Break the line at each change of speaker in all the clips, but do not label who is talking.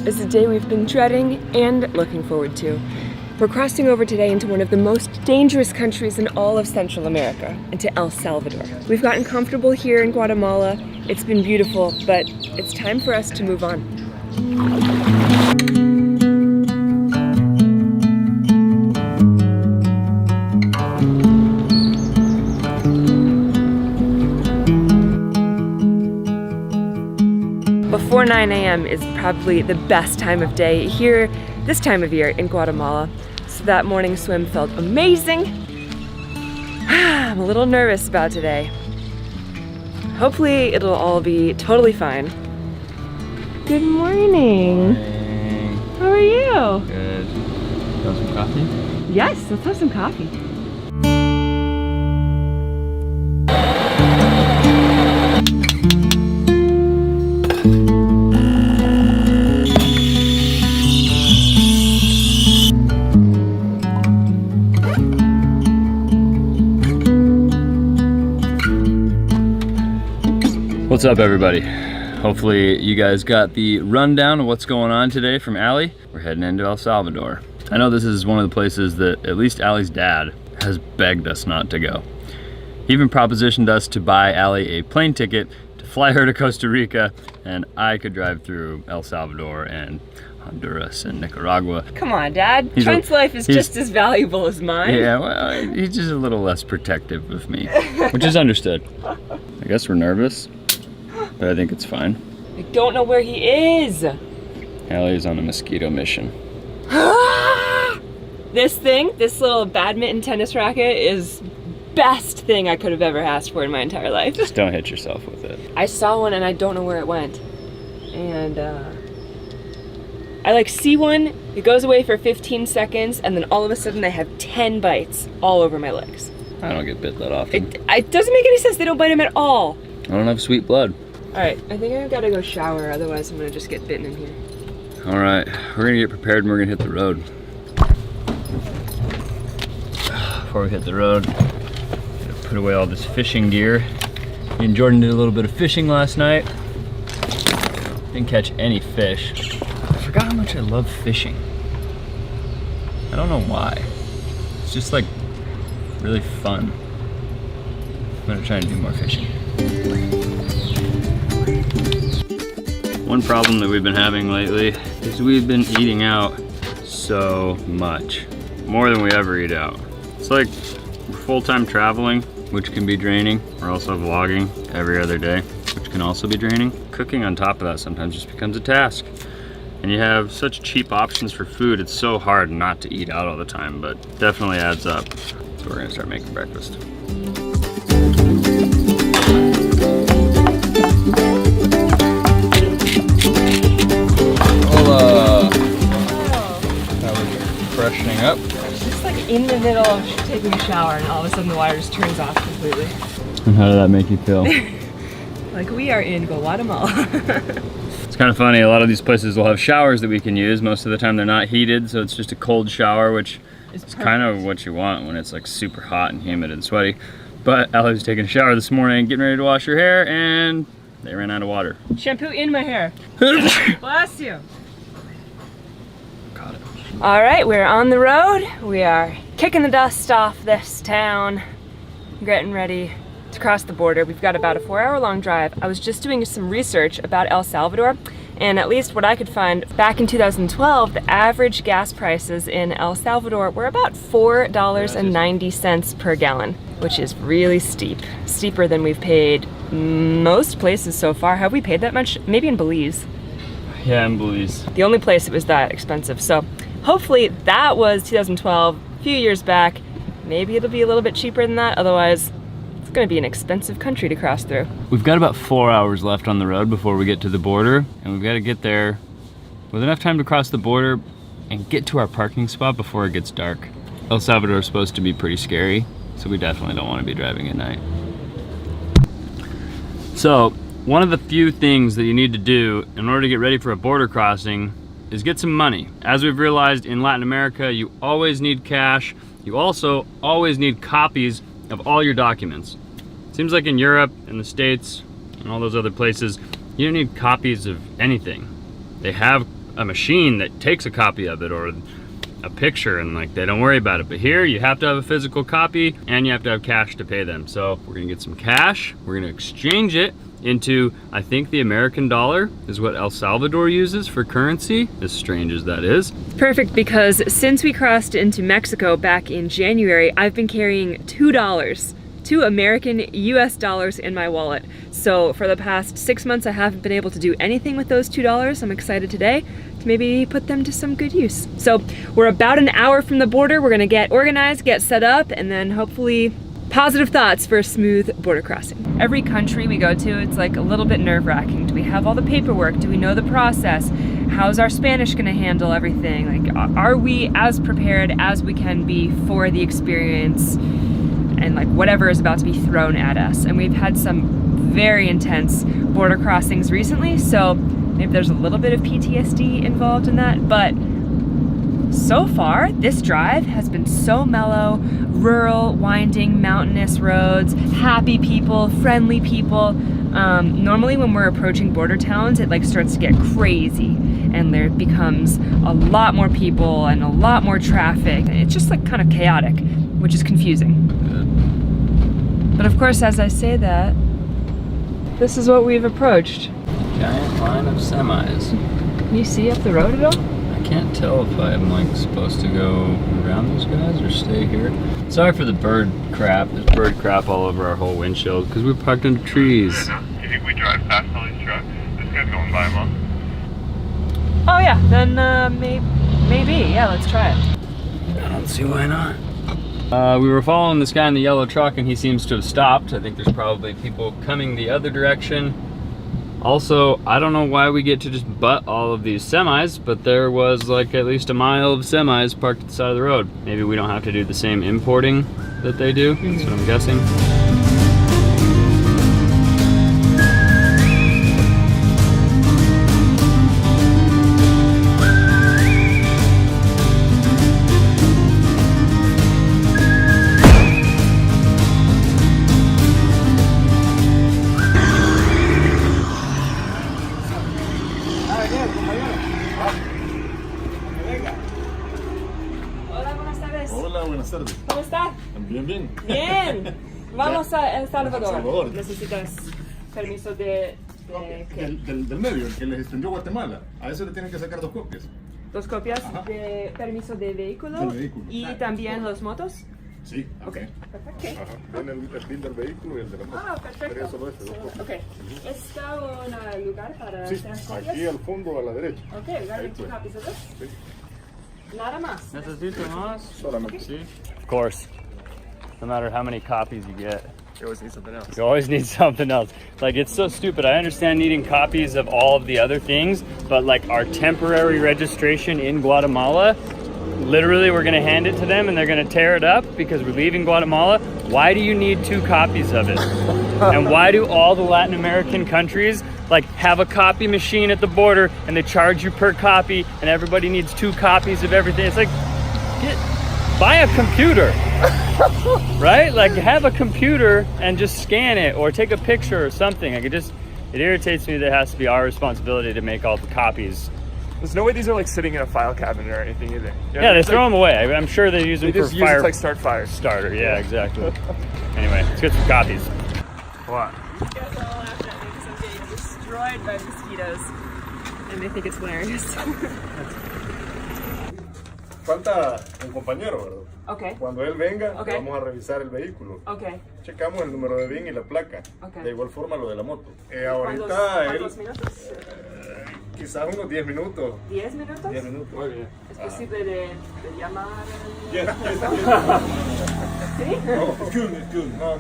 is a day we've been dreading and looking forward to. We're crossing over today into one of the most dangerous countries in all of Central America, into El Salvador. We've gotten comfortable here in Guatemala. It's been beautiful, but it's time for us to move on. Before 9 a.m. is probably the best time of day here this time of year in Guatemala. So that morning swim felt amazing. I'm a little nervous about today. Hopefully it'll all be totally fine. Good morning.
Morning.
How are you?
Good. Want some coffee?
Yes, let's have some coffee.
What's up, everybody? Hopefully you guys got the rundown of what's going on today from Allie. We're heading into El Salvador. I know this is one of the places that at least Allie's dad has begged us not to go. He even propositioned us to buy Allie a plane ticket to fly her to Costa Rica, and I could drive through El Salvador and Honduras and Nicaragua.
Come on, Dad. Trent's life is just as valuable as mine.
Yeah, well, he's just a little less protective of me, which is understood. I guess we're nervous, but I think it's fine.
I don't know where he is.
Allie's on a mosquito mission.
This little badminton tennis racket is best thing I could have ever asked for in my entire life.
Just don't hit yourself with it.
I saw one and I don't know where it went. And I see one, it goes away for 15 seconds, and then all of a sudden I have 10 bites all over my legs.
I don't get bit that often.
It doesn't make any sense, they don't bite him at all.
I don't have sweet blood.
All right, I think I've gotta go shower, otherwise I'm gonna just get bitten in here.
All right, we're gonna get prepared and we're gonna hit the road. Before we hit the road, gonna put away all this fishing gear. Me and Jordan did a little bit of fishing last night. Didn't catch any fish. I forgot how much I love fishing. I don't know why. It's just like really fun. I'm gonna try and do more fishing. One problem that we've been having lately is we've been eating out so much. More than we ever eat out. It's like we're full-time traveling, which can be draining. We're also vlogging every other day, which can also be draining. Cooking on top of that sometimes just becomes a task. And you have such cheap options for food, it's so hard not to eat out all the time, but definitely adds up. So we're gonna start making breakfast. Hola! How are you? Freshening up?
I was just in the middle of taking a shower and all of a sudden the water just turns off completely.
And how did that make you feel?
Like we are in Guatemala.
It's kind of funny, a lot of these places will have showers that we can use. Most of the time they're not heated, so it's just a cold shower, which is kind of what you want when it's like super hot and humid and sweaty. But Allie was taking a shower this morning, getting ready to wash her hair, and they ran out of water.
Shampoo in my hair. Bless you.
Got it.
All right, we're on the road. We are kicking the dust off this town, getting ready to cross the border. We've got about a 4-hour-long drive. I was just doing some research about El Salvador, and at least what I could find, back in 2012, the average gas prices in El Salvador were about $4.90 per gallon, which is really steep. Steeper than we've paid most places so far. Have we paid that much? Maybe in Belize.
Yeah, in Belize.
The only place it was that expensive. So hopefully that was 2012, a few years back. Maybe it'll be a little bit cheaper than that. Otherwise, it's gonna be an expensive country to cross through.
We've got about 4 hours left on the road before we get to the border, and we've got to get there with enough time to cross the border and get to our parking spot before it gets dark. El Salvador is supposed to be pretty scary, so we definitely don't want to be driving at night. So, one of the few things that you need to do in order to get ready for a border crossing is get some money. As we've realized in Latin America, you always need cash. You also always need copies of all your documents. Seems like in Europe and the States and all those other places, you don't need copies of anything. They have a machine that takes a copy of it or a picture, and like they don't worry about it. But here you have to have a physical copy and you have to have cash to pay them. So we're gonna get some cash, we're gonna exchange it into, I think the American dollar is what El Salvador uses for currency, as strange as that is.
Perfect, because since we crossed into Mexico back in January, I've been carrying $2, 2 American US dollars in my wallet. So for the past 6 months, I haven't been able to do anything with those $2. I'm excited today to maybe put them to some good use. So we're about an hour from the border. We're gonna get organized, get set up, and then hopefully positive thoughts for a smooth border crossing. Every country we go to, it's like a little bit nerve-wracking. Do we have all the paperwork? Do we know the process? How's our Spanish gonna handle everything? Like, are we as prepared as we can be for the experience and like whatever is about to be thrown at us? And we've had some very intense border crossings recently, so maybe there's a little bit of PTSD involved in that, but so far, this drive has been so mellow, rural, winding, mountainous roads, happy people, friendly people. Normally when we're approaching border towns, it like starts to get crazy and there becomes a lot more people and a lot more traffic. It's just like kind of chaotic, which is confusing. But of course, as I say that, this is what we've approached.
Giant line of semis.
Can you see up the road at all?
I can't tell if I'm like supposed to go around these guys or stay here. Sorry for the bird crap. There's bird crap all over our whole windshield because we parked under trees.
Do you think we drive past all these trucks? This guy's going by them all.
Oh yeah, then maybe. Yeah, let's try it.
I don't see why not. We were following this guy in the yellow truck and he seems to have stopped. I think there's probably people coming the other direction. Also, I don't know why we get to just butt all of these semis, but there was like at least a mile of semis parked at the side of the road. Maybe we don't have to do the same importing that they do, that's what I'm guessing.
¿Cómo está?
Bien, bien.
Bien. Vamos a El Salvador.
Salvador.
Necesitas permiso de ¿qué?
Del medio, el que les extendió Guatemala. A eso le tienen que sacar 2 copias.
2 copias
Ajá.
de permiso de vehículo,
Del vehículo.
y también los motos.
Sí,
Ok, perfecto.
Ajá. Ven el bill del vehículo y el de la moto.
Ah, perfecto.
Sería solo ese, 2 copias.
Ok. ¿Está un lugar para
Sí,
hacer copias?
aquí al fondo a la derecha.
Ok, we got
Ahí,
2
pues.
copies of this.
Sí.
Nada más.
Necesito más.
Solamente.
Sí. Of course, no matter how many copies you get,
You always need something else.
you always need something else. Like, it's so stupid. I understand needing copies of all of the other things, but like our temporary registration in Guatemala, literally we're gonna hand it to them and they're gonna tear it up because we're leaving Guatemala. Why do you need 2 copies of it? And why do all the Latin American countries like have a copy machine at the border and they charge you per copy and everybody needs 2 copies of everything? It's like, buy a computer, right? Like, have a computer and just scan it or take a picture or something. Like, it irritates me that it has to be our responsibility to make all the copies.
There's no way these are like sitting in a file cabinet or anything either. You know,
Yeah, they
it's
throw
like,
them away. I'm sure they use them
they
for
just use it
fire
to like start fires.
starter. Yeah, exactly. Anyway, let's get some copies. What?
You guys are all laughing at me because I'm getting destroyed by mosquitoes, and they think it's hilarious.
Falta un compañero, ¿verdad?
Okay.
Cuando él venga,
Ok.
vamos a revisar el vehículo.
Okay.
Checamos el número de VIN y la placa.
Ok.
De igual forma lo de la moto.
¿Cuántos
Ahorita él,
minutos?
quizás unos 10 minutos.
10 minutos.
10 minutos. Muy bien.
¿Es posible de llamar?
Yes,
¿Sí?
No, it's good, it's good. No.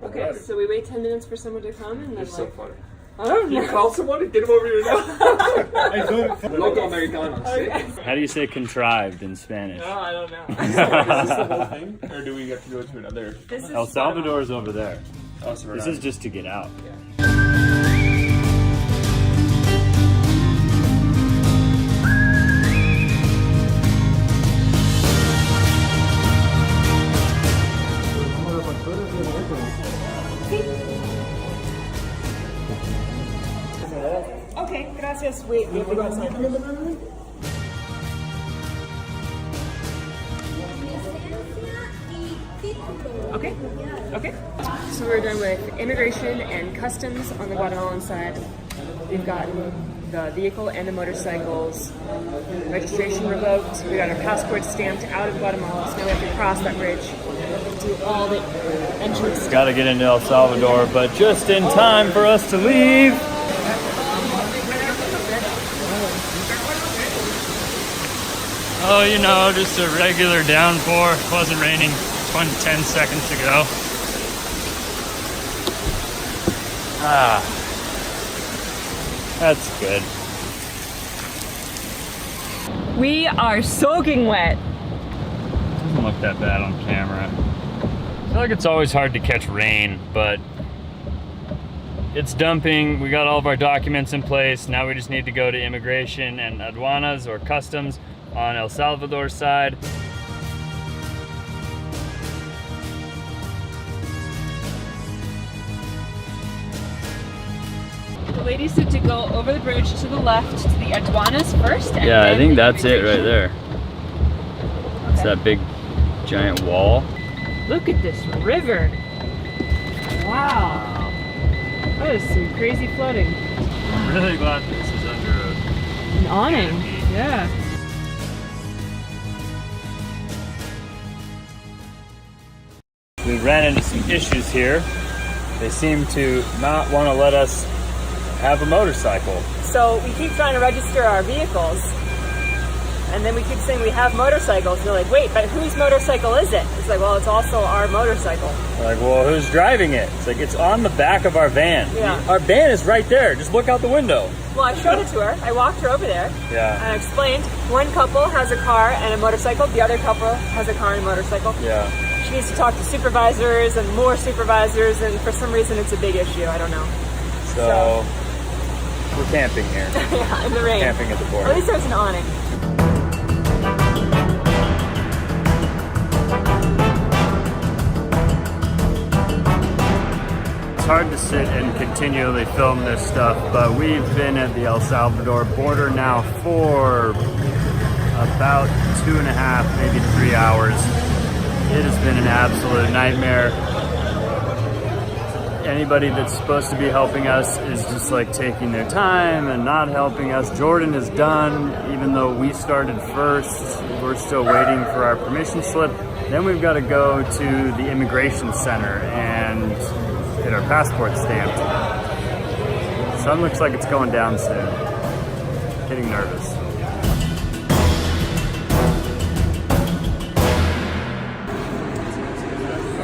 Okay, so we wait 10 minutes for someone to come and then
It's so
like,
funny.
I don't
You
know.
call someone and get them over here now.
Hey, son.
Local Americanos.
How do you say contrived in Spanish?
No, I don't know.
Is this the whole thing, or do we have to go to another?
This is
El Salvador's over there.
Oh, so we're
This
not-
is just to get out.
Okay, gracias. Wait, we have to Okay. Okay. So we're done with immigration and customs on the Guatemalan side. We've gotten the vehicle and the motorcycles registration revoked. We got our passports stamped out of Guatemala, so now we have to cross that bridge, do all the entrance.
Got to get into El Salvador, but just in time for us to leave. Oh, you know, just a regular downpour. It wasn't raining 10 seconds ago. Ah, that's good.
We are soaking wet.
Doesn't look that bad on camera. I feel like it's always hard to catch rain, but it's dumping. We got all of our documents in place. Now we just need to go to immigration and aduanas or customs on El Salvador side.
The lady said to go over the bridge to the left to the aduanas first. And
Yeah, I
then
think
the
that's it right
immigration.
there. It's that big giant wall.
Look at this river. Wow. That is some crazy flooding.
I'm really glad this is under
An awning. Yeah.
We ran into some issues here. They seem to not want to let us have a motorcycle.
So we keep trying to register our vehicles, and then we keep saying we have motorcycles. And they're like, wait, but whose motorcycle is it? It's like, well, it's also our motorcycle.
We're like, well, who's driving it? It's like, it's on the back of our van.
Yeah.
Our van is right there. Just look out the window.
Well, I showed it to her. I walked her over there.
Yeah.
And I explained, one couple has a car and a motorcycle. The other couple has a car and a motorcycle.
Yeah.
She needs to talk to supervisors and more supervisors, and for some reason it's a big issue. I don't know.
So we're camping here.
Yeah, in the rain.
Camping at the border.
At least there's an awning.
It's hard to sit and continually film this stuff, but we've been at the El Salvador border now for about 2.5, maybe 3 hours. It has been an absolute nightmare. Anybody that's supposed to be helping us is just like taking their time and not helping us. Jordan is done, even though we started first. We're still waiting for our permission slip. Then we've got to go to the immigration center and get our passport stamped. Sun looks like it's going down soon. Getting nervous.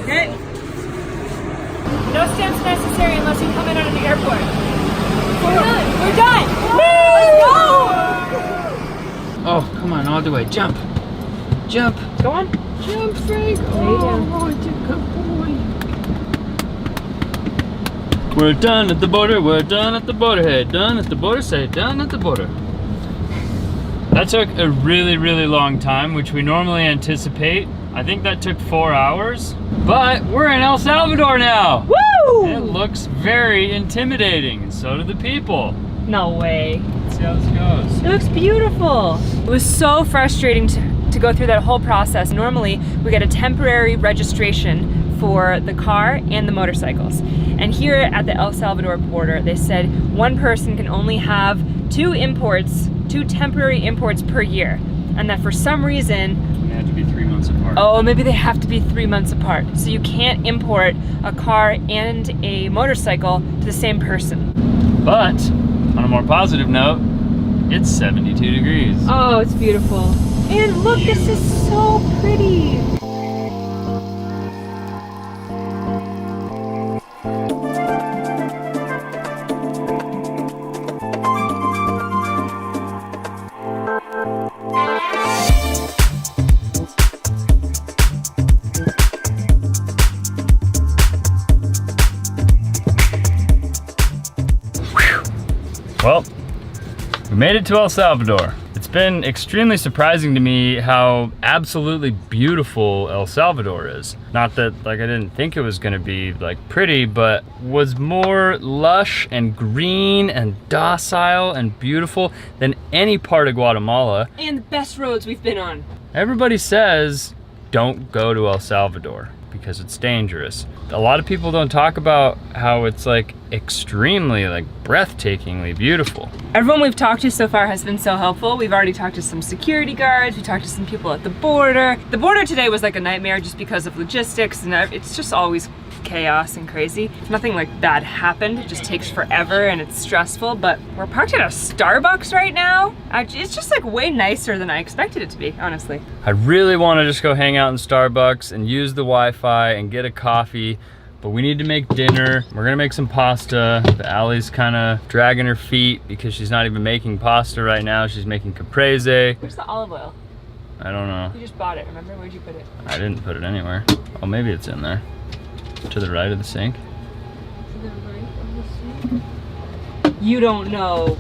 Okay. No stamps necessary unless you come in out of the airport. We're done. We're done. Let's go.
Oh, come on, all the way. Jump. Jump.
Go on.
Jump, Frank. Oh, it's a good boy.
We're done at the border. We're done at the border. Hey, done at the border. Say done at the border. That took a really, really long time, which we normally anticipate. I think that took 4 hours, but we're in El Salvador now.
Woo!
It looks very intimidating, and so do the people.
No way.
Let's see how this goes.
It looks beautiful. It was so frustrating to go through that whole process. Normally, we get a temporary registration for the car and the motorcycles. And here at the El Salvador border, they said one person can only have 2 temporary imports per year. And that for some reason,
They have to be 3 months apart.
oh, maybe they have to be 3 months apart. So you can't import a car and a motorcycle to the same person.
But on a more positive note, it's 72 degrees.
Oh, it's beautiful. And look, this is so pretty.
Well, we made it to El Salvador. It's It's been extremely surprising to me how absolutely beautiful El Salvador is. Not that like I didn't think it was gonna be like pretty, but was more lush and green and docile and beautiful than any part of Guatemala.
And the best roads we've been on.
Everybody says don't go to El Salvador because it's dangerous. A lot of people don't talk about how it's like extremely like breathtakingly beautiful.
Everyone we've talked to so far has been so helpful. We've already talked to some security guards, we talked to some people at the border. The border today was like a nightmare just because of logistics, and it's just always chaos and crazy. Nothing like bad happened, it just takes forever and it's stressful, but we're parked at a Starbucks right now. It's just like way nicer than I expected it to be, honestly.
I really want to just go hang out in Starbucks and use the Wi-Fi and get a coffee, but we need to make dinner. We're gonna make some pasta. Allie's kind of dragging her feet because she's not even making pasta right now. She's making caprese.
Where's the olive oil?
I don't know.
You just bought it, remember? Where'd you put it?
I didn't put it anywhere. Oh, maybe it's in there. To the right of the sink.
To the right of the sink? You don't know.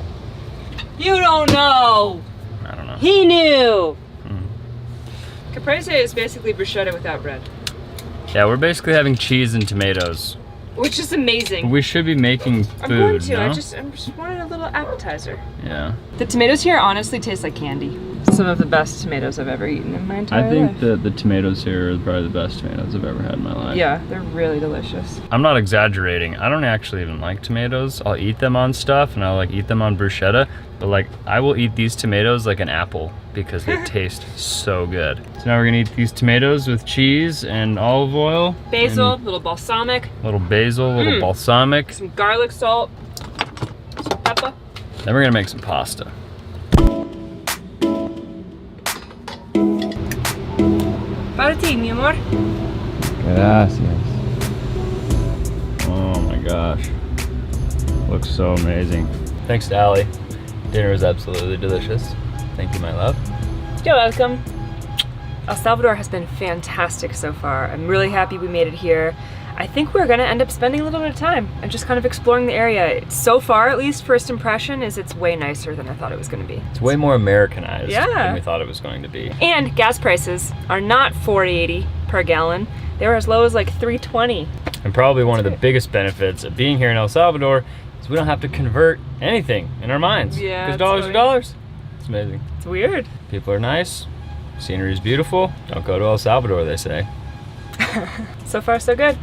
You don't know!
I don't know.
He knew! Caprese is basically bruschetta without bread.
Yeah, we're basically having cheese and tomatoes.
Which is amazing.
We should be making food,
I'm going to,
no?
I just wanted a little appetizer.
Yeah.
The tomatoes here honestly taste like candy. Some of the best tomatoes I've ever eaten in my entire
I think
life.
that the tomatoes here are probably the best tomatoes I've ever had in my life.
Yeah, they're really delicious.
I'm not exaggerating. I don't actually even like tomatoes. I'll eat them on stuff and I'll like eat them on bruschetta, but like I will eat these tomatoes like an apple because they taste so good. So now we're gonna eat these tomatoes with cheese and olive oil.
Basil,
and
little balsamic,
little basil, little balsamic.
some garlic salt, some pepper.
Then we're gonna make some pasta.
Para ti, mi amor.
Gracias. Oh my gosh. Looks so amazing. Thanks to Allie. Dinner was absolutely delicious. Thank you, my love.
You're welcome. El Salvador has been fantastic so far. I'm really happy we made it here. I think we're gonna end up spending a little bit of time and just kind of exploring the area. So far, at least, first impression is it's way nicer than I thought it was gonna be.
It's way more Americanized
Yeah.
than we thought it was going to be.
And gas prices are not $4.80 per gallon. They were as low as like $3.20.
And probably one of the biggest benefits of being here in El Salvador is we don't have to convert anything in our minds.
Yeah,
because dollars
that's
are dollars. It's amazing.
It's weird.
People are nice. Scenery is beautiful. Don't go to El Salvador, they say.
So far, so good.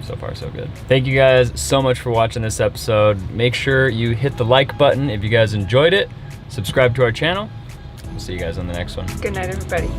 So far, so good. Thank you guys so much for watching this episode. Make sure you hit the like button if you guys enjoyed it. Subscribe to our channel. We'll see you guys on the next one.
Good night, everybody.